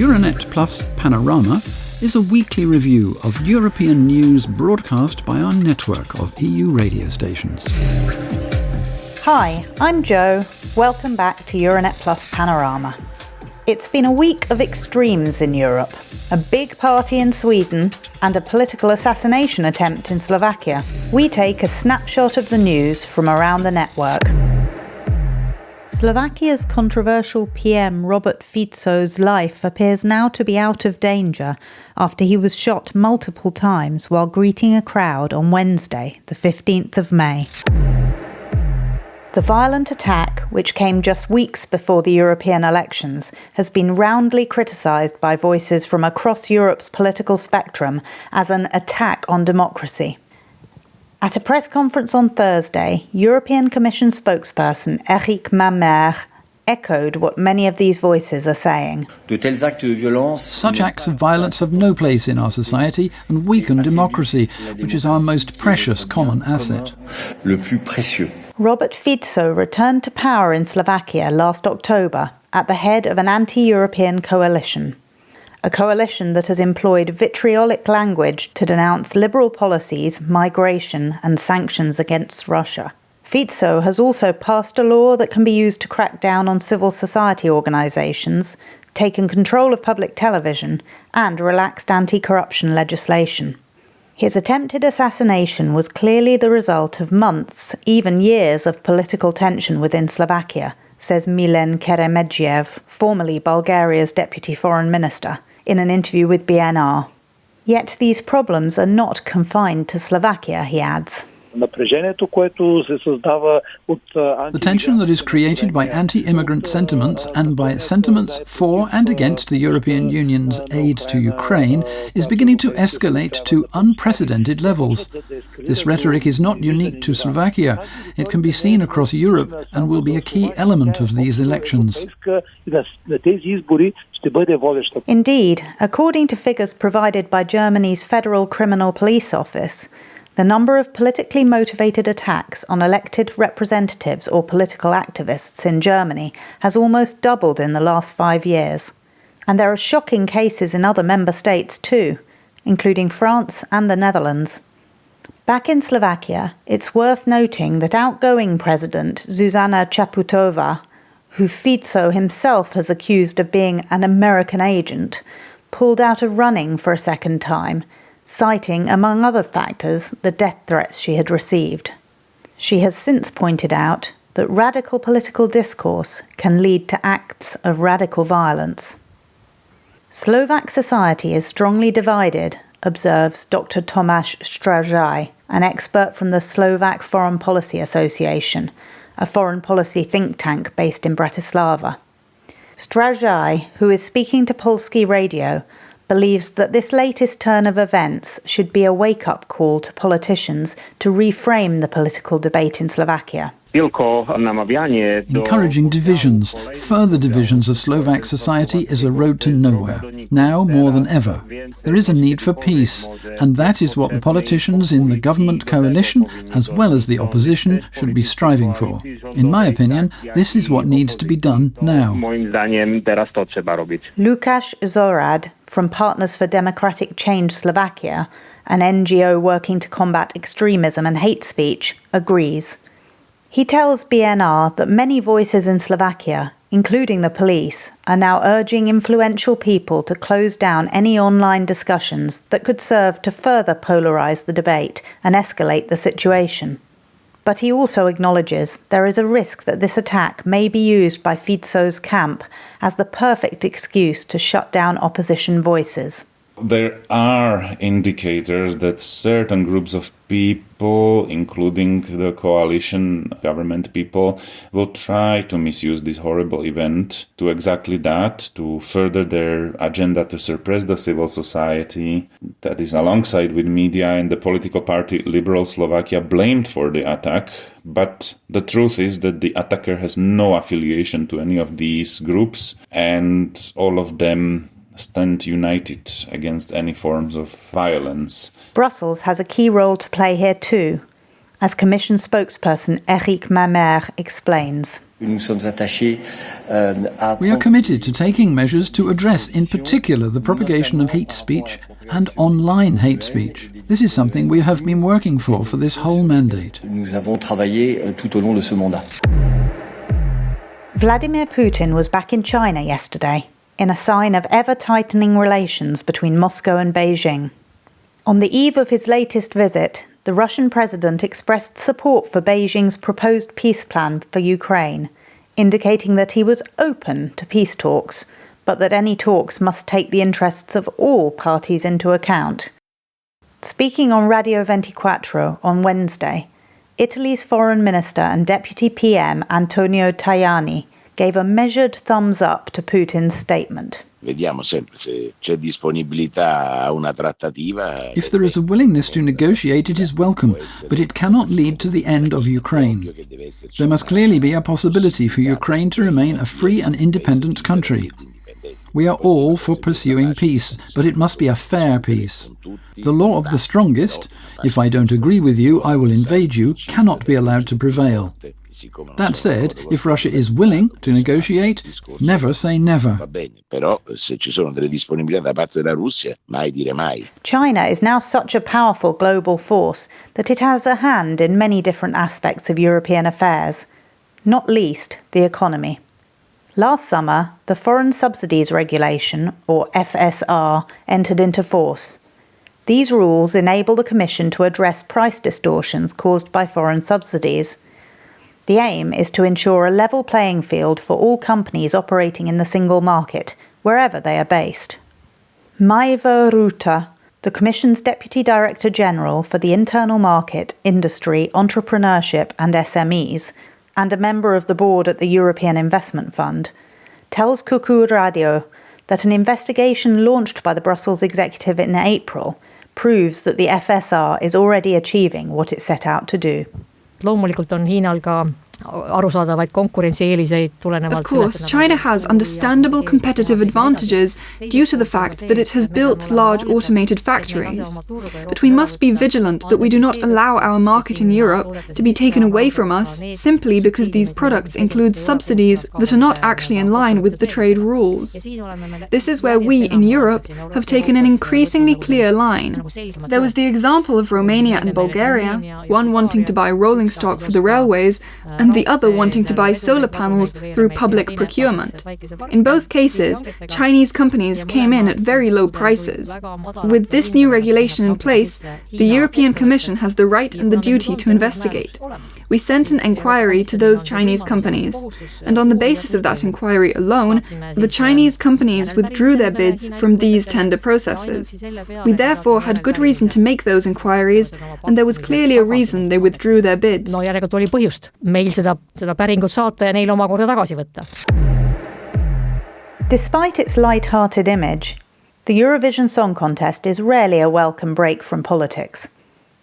Euranet Plus Panorama is a weekly review of European news broadcast by our network of EU radio stations. Hi, I'm Jo. Welcome back to Euranet Plus Panorama. It's been a week of extremes in Europe. A big party in Sweden and a political assassination attempt in Slovakia. We take a snapshot of the news from around the network. Slovakia's controversial PM Robert Fico's life appears now to be out of danger after he was shot multiple times while greeting a crowd on Wednesday, the 15th of May. The violent attack, which came just weeks before the European elections, has been roundly criticised by voices from across Europe's political spectrum as an attack on democracy. At a press conference on Thursday, European Commission spokesperson Eric Mamer echoed what many of these voices are saying. Such acts of violence have no place in our society and weaken democracy, which is our most precious common asset. Robert Fico returned to power in Slovakia last October at the head of an anti-European coalition. A coalition that has employed vitriolic language to denounce liberal policies, migration and sanctions against Russia. Fico has also passed a law that can be used to crack down on civil society organisations, taken control of public television and relaxed anti-corruption legislation. His attempted assassination was clearly the result of months, even years of political tension within Slovakia, says Milen Keremedjev, formerly Bulgaria's deputy foreign minister, in an interview with BNR. Yet these problems are not confined to Slovakia, he adds. The tension that is created by anti-immigrant sentiments and by sentiments for and against the European Union's aid to Ukraine is beginning to escalate to unprecedented levels. This rhetoric is not unique to Slovakia. It can be seen across Europe and will be a key element of these elections. Indeed, according to figures provided by Germany's Federal Criminal Police Office, the number of politically motivated attacks on elected representatives or political activists in Germany has almost doubled in the last 5 years. And there are shocking cases in other member states too, including France and the Netherlands. Back in Slovakia, it's worth noting that outgoing President Zuzana Čaputová, who Fico himself has accused of being an American agent, pulled out of running for a second time, citing, among other factors, the death threats she had received. She has since pointed out that radical political discourse can lead to acts of radical violence. Slovak society is strongly divided, observes Dr. Tomáš Stražaj, an expert from the Slovak Foreign Policy Association, a foreign policy think tank based in Bratislava. Stražaj, who is speaking to Polski radio, believes that this latest turn of events should be a wake-up call to politicians to reframe the political debate in Slovakia. Encouraging divisions, further divisions of Slovak society is a road to nowhere. Now more than ever. There is a need for peace, and that is what the politicians in the government coalition, as well as the opposition, should be striving for. In my opinion, this is what needs to be done now. Lukáš Zorad, from Partners for Democratic Change Slovakia, an NGO working to combat extremism and hate speech, agrees. He tells BNR that many voices in Slovakia, including the police, are now urging influential people to close down any online discussions that could serve to further polarise the debate and escalate the situation. But he also acknowledges there is a risk that this attack may be used by Fico's camp as the perfect excuse to shut down opposition voices. There are indicators that certain groups of people, including the coalition government people, will try to misuse this horrible event to exactly that, to further their agenda to suppress the civil society. That is alongside with media and the political party Liberal Slovakia blamed for the attack. But the truth is that the attacker has no affiliation to any of these groups, and all of them stand united against any forms of violence. Brussels has a key role to play here too, as Commission spokesperson Eric Mamer explains. We are committed to taking measures to address in particular the propagation of hate speech and online hate speech. This is something we have been working for this whole mandate. Vladimir Putin was back in China yesterday, in a sign of ever-tightening relations between Moscow and Beijing. On the eve of his latest visit, the Russian president expressed support for Beijing's proposed peace plan for Ukraine, indicating that he was open to peace talks, but that any talks must take the interests of all parties into account. Speaking on Radio 24 on Wednesday, Italy's Foreign Minister and Deputy PM Antonio Tajani gave a measured thumbs up to Putin's statement. If there is a willingness to negotiate, it is welcome, but it cannot lead to the end of Ukraine. There must clearly be a possibility for Ukraine to remain a free and independent country. We are all for pursuing peace, but it must be a fair peace. The law of the strongest, if I don't agree with you, I will invade you, cannot be allowed to prevail. That said, if Russia is willing to negotiate, never say never. China is now such a powerful global force that it has a hand in many different aspects of European affairs, not least the economy. Last summer, the Foreign Subsidies Regulation, or FSR, entered into force. These rules enable the Commission to address price distortions caused by foreign subsidies. The aim is to ensure a level playing field for all companies operating in the single market, wherever they are based. Maiva Ruta, the Commission's Deputy Director General for the Internal Market, Industry, Entrepreneurship and SMEs, and a member of the board at the European Investment Fund, tells Cuckoo Radio that an investigation launched by the Brussels executive in April proves that the FSR is already achieving what it set out to do. Loomulikult on Hiinal ka arusaadavaid konkurentsieeliseid tulenevalt. Of course, China has understandable competitive advantages due to the fact that it has built large automated factories. But we must be vigilant that we do not allow our market in Europe to be taken away from us simply because these products include subsidies that are not actually in line with the trade rules. This is where we in Europe have taken an increasingly clear line. There was the example of Romania and Bulgaria, one wanting to buy rolling stock for the railways and the other wanting to buy solar panels through public procurement. In both cases, Chinese companies came in at very low prices. With this new regulation in place, the European Commission has the right and the duty to investigate. We sent an inquiry to those Chinese companies, and on the basis of that inquiry alone, the Chinese companies withdrew their bids from these tender processes. We therefore had good reason to make those inquiries, and there was clearly a reason they withdrew their bids. Despite its light-hearted image, the Eurovision Song Contest is rarely a welcome break from politics.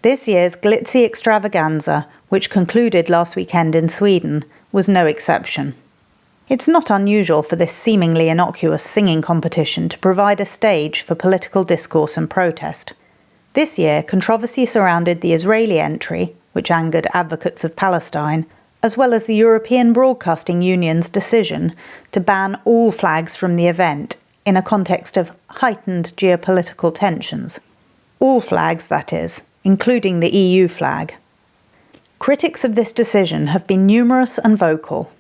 This year's glitzy extravaganza, which concluded last weekend in Sweden, was no exception. It's not unusual for this seemingly innocuous singing competition to provide a stage for political discourse and protest. This year, controversy surrounded the Israeli entry, which angered advocates of Palestine, as well as the European Broadcasting Union's decision to ban all flags from the event in a context of heightened geopolitical tensions. All flags, that is, including the EU flag. Critics of this decision have been numerous and vocal.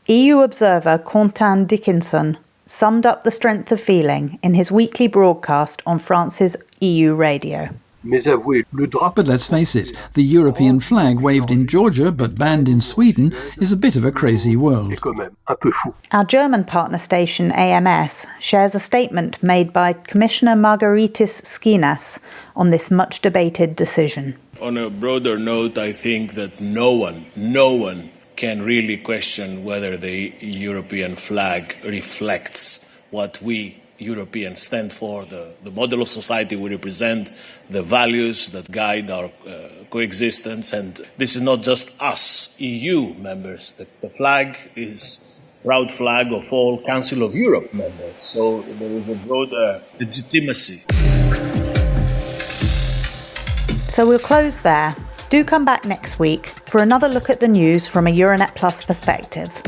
EU observer Quentin Dickinson summed up the strength of feeling in his weekly broadcast on France's EU radio. But let's face it, the European flag waved in Georgia but banned in Sweden is a bit of a crazy world. Our German partner station AMS shares a statement made by Commissioner Margaritis Skinas on this much-debated decision. On a broader note, I think that no one can really question whether the European flag reflects what we Europeans stand for, the model of society we represent, the values that guide our coexistence. And this is not just us, EU members. The flag is proud flag of all Council of Europe members. So there is a broader legitimacy. So we'll close there. Do come back next week for another look at the news from a Euranet Plus perspective.